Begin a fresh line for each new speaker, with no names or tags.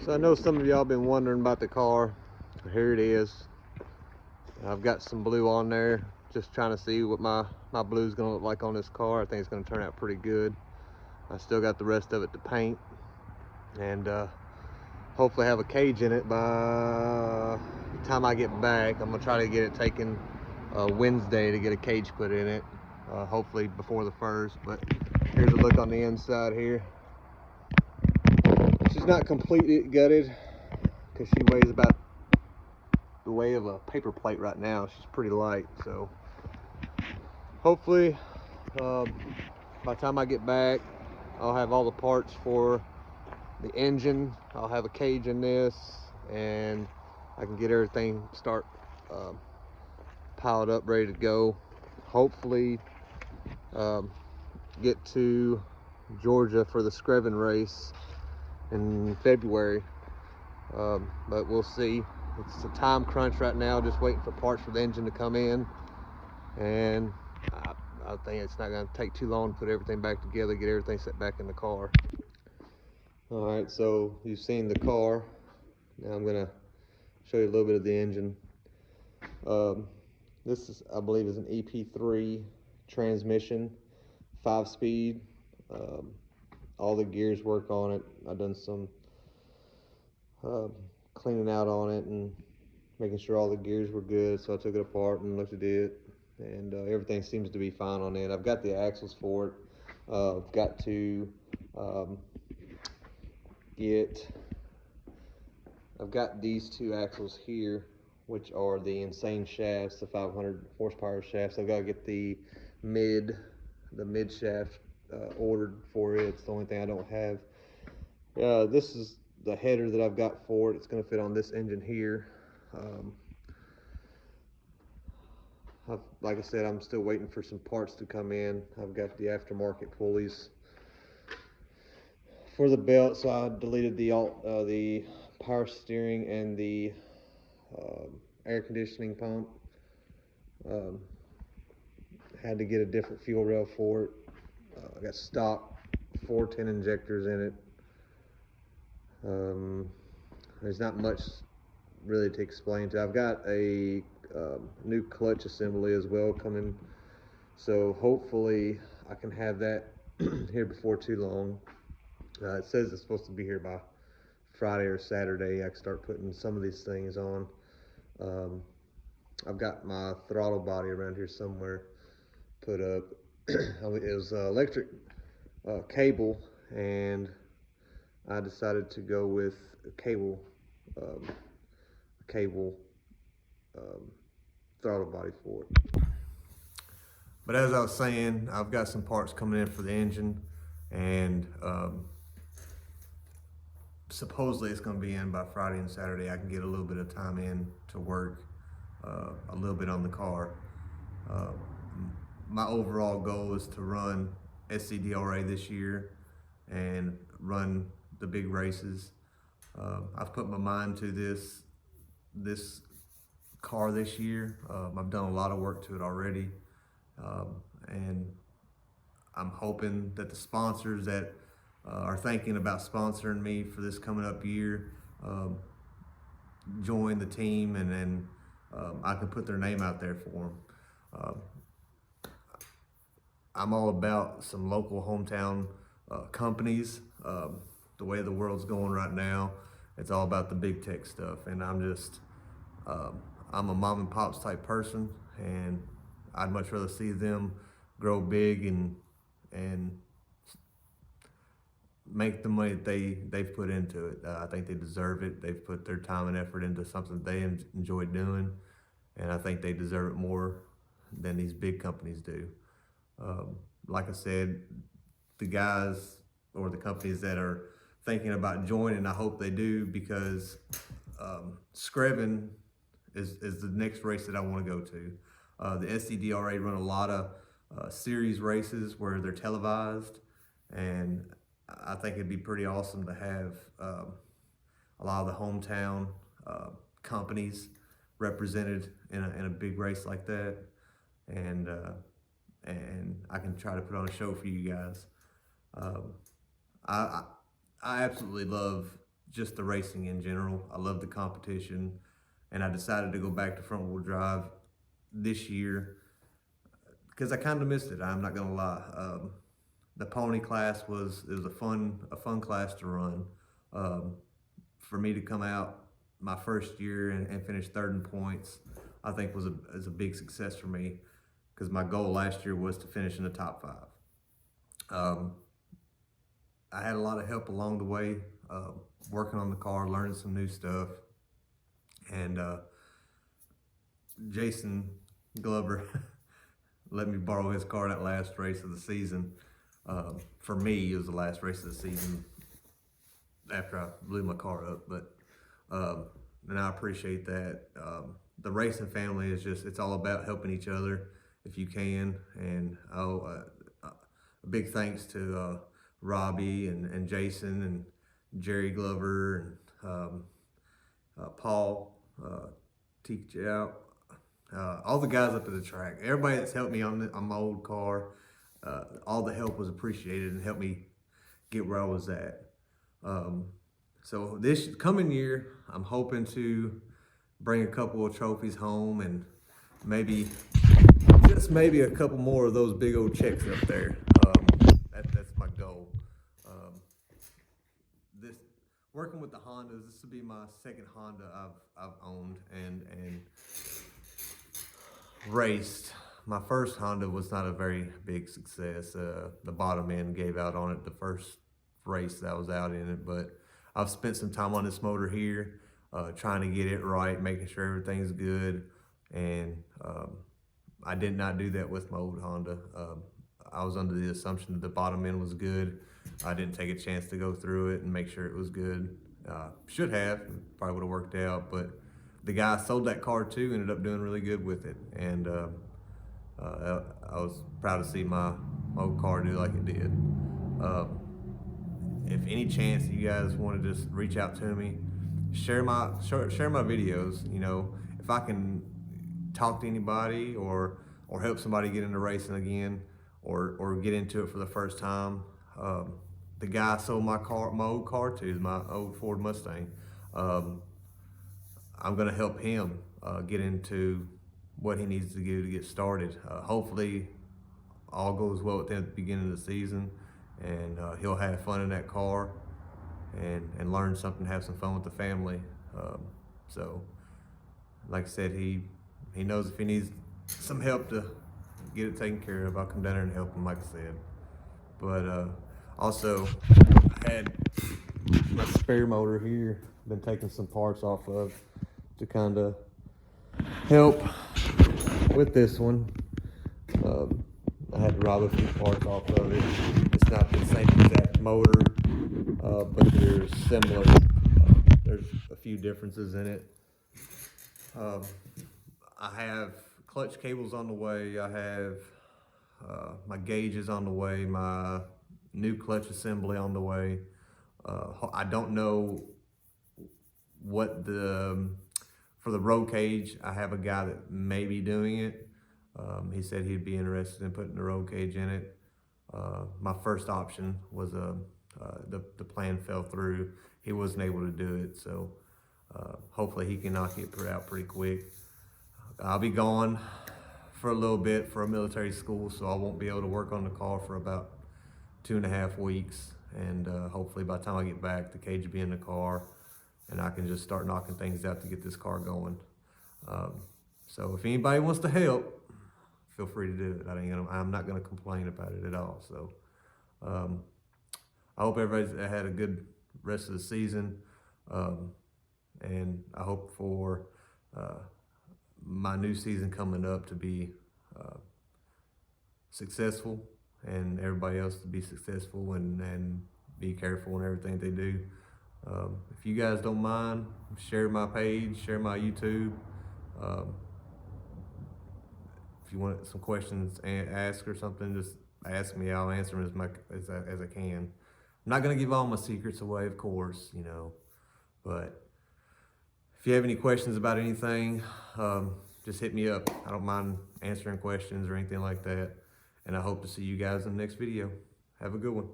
So I know some of y'all been wondering about the car. Here it is. I've got some blue on there, just trying to see what my blue is going to look like on this car. I think it's going to turn out pretty good. I still got the rest of it to paint, and hopefully have a cage in it by the time I get back. I'm going to try to get it taken Wednesday to get a cage put in it, hopefully before the 1st. But here's a look on the inside here. She's not completely gutted because she weighs about the weight of a paper plate right now. She's pretty light, so hopefully by the time I get back, I'll have all the parts for the engine. I'll have a cage in this, and I can get everything start piled up, ready to go. Hopefully get to Georgia for the Screven race in February, but we'll see. It's a time crunch right now, just waiting for parts for the engine to come in, and I think it's not going to take too long to put everything back together, get everything set back in the car. All right, so you've seen the car. Now I'm going to show you a little bit of the engine. This is, I believe, is an EP3 transmission, 5-speed. All the gears work on it. I've done some cleaning out on it and making sure all the gears were good, so I took it apart and looked at it, and everything seems to be fine on it. I've got the axles for it. I've got to I've got these two axles here, which are the Insane shafts, the 500 horsepower shafts. I've got to get the mid shaft ordered for it. It's the only thing I don't have. This is the header that I've got for it. It's going to fit on this engine here. Like I said, I'm still waiting for some parts to come in. I've got the aftermarket pulleys for the belt, so I deleted the power steering and the air conditioning pump. Had to get a different fuel rail for it. I got stock 410 injectors in it. There's not much really to explain to. I've got a new clutch assembly as well coming, so hopefully I can have that here before too long. It says it's supposed to be here by Friday or Saturday. I can start putting some of these things on. I've got my throttle body around here somewhere put up. It was electric cable, and I decided to go with a cable throttle body for it. But as I was saying, I've got some parts coming in for the engine, and supposedly it's going to be in by Friday and Saturday. I can get a little bit of time in to work a little bit on the car. My overall goal is to run SCDRA this year and run the big races. I've put my mind to this car this year. I've done a lot of work to it already, and I'm hoping that the sponsors that are thinking about sponsoring me for this coming up year join the team, and then I can put their name out there for them. I'm all about some local hometown companies. The way the world's going right now, it's all about the big tech stuff, and I'm a mom and pops type person, and I'd much rather see them grow big and make the money that they've put into it. I think they deserve it. They've put their time and effort into something they enjoy doing, and I think they deserve it more than these big companies do. Like I said, the guys or the companies that are thinking about joining, I hope they do, because Screven is the next race that I want to go to. The SCDRA run a lot of series races where they're televised, and I think it'd be pretty awesome to have a lot of the hometown companies represented in a big race like that, and I can try to put on a show for you guys. I absolutely love just the racing in general. I love the competition, and I decided to go back to front wheel drive this year because I kind of missed it. I'm not gonna lie. The pony class was a fun class to run. For me to come out my first year and finish third in points, I think was a big success for me, because my goal last year was to finish in the top 5. I had a lot of help along the way, working on the car, learning some new stuff, and Jason Glover let me borrow his car that last race of the season. For me, it was the last race of the season after I blew my car up, but and I appreciate that. The racing family is it's all about helping each other if you can, and a big thanks to Robbie and Jason and Jerry Glover and Paul teach out, all the guys up at the track, everybody that's helped me on my old car. All the help was appreciated and helped me get where I was at. So this coming year, I'm hoping to bring a couple of trophies home, and just maybe a couple more of those big old checks up there. That's my goal. Working with the Hondas, this will be my second Honda I've owned and raced. My first Honda was not a very big success. The bottom end gave out on it the first race that I was out in it, but I've spent some time on this motor here, trying to get it right, making sure everything's good, and I did not do that with my old Honda. I was under the assumption that the bottom end was good. I didn't take a chance to go through it and make sure it was good. Should have, probably would have worked out, but the guy I sold that car to ended up doing really good with it, and I was proud to see my old car do like it did. If any chance you guys want to just reach out to me, share my videos. You know, if I can talk to anybody or help somebody get into racing again, or get into it for the first time. The guy I sold my old car to is my old Ford Mustang. I'm gonna help him get into what he needs to do to get started. Hopefully all goes well with him at the beginning of the season, and he'll have fun in that car and learn something, have some fun with the family. So like I said, he knows if he needs some help to get it taken care of, I'll come down there and help him, like I said. But also, I had my spare motor here, been taking some parts off of to kind of help with this one. I had to rob a few parts off of it. It's not the same exact motor, but they're similar. There's a few differences in it. I have clutch cables on the way. I have my gauges on the way, my new clutch assembly on the way. I don't know what for the roll cage, I have a guy that may be doing it. He said he'd be interested in putting the roll cage in it. My first option was the plan fell through. He wasn't able to do it, so hopefully he can knock it out pretty quick. I'll be gone for a little bit for a military school, so I won't be able to work on the car for about 2.5 weeks. And hopefully by the time I get back, the cage will be in the car and I can just start knocking things out to get this car going. So if anybody wants to help, feel free to do it. I'm not gonna complain about it at all. So I hope everybody's had a good rest of the season. And I hope for my new season coming up to be successful, and everybody else to be successful and be careful in everything they do. If you guys don't mind, share my page, share my YouTube. If you want some questions asked or something, just ask me. I'll answer them as I can. I'm not gonna give all my secrets away, of course, you know, but if you have any questions about anything, just hit me up. I don't mind answering questions or anything like that. And I hope to see you guys in the next video. Have a good one.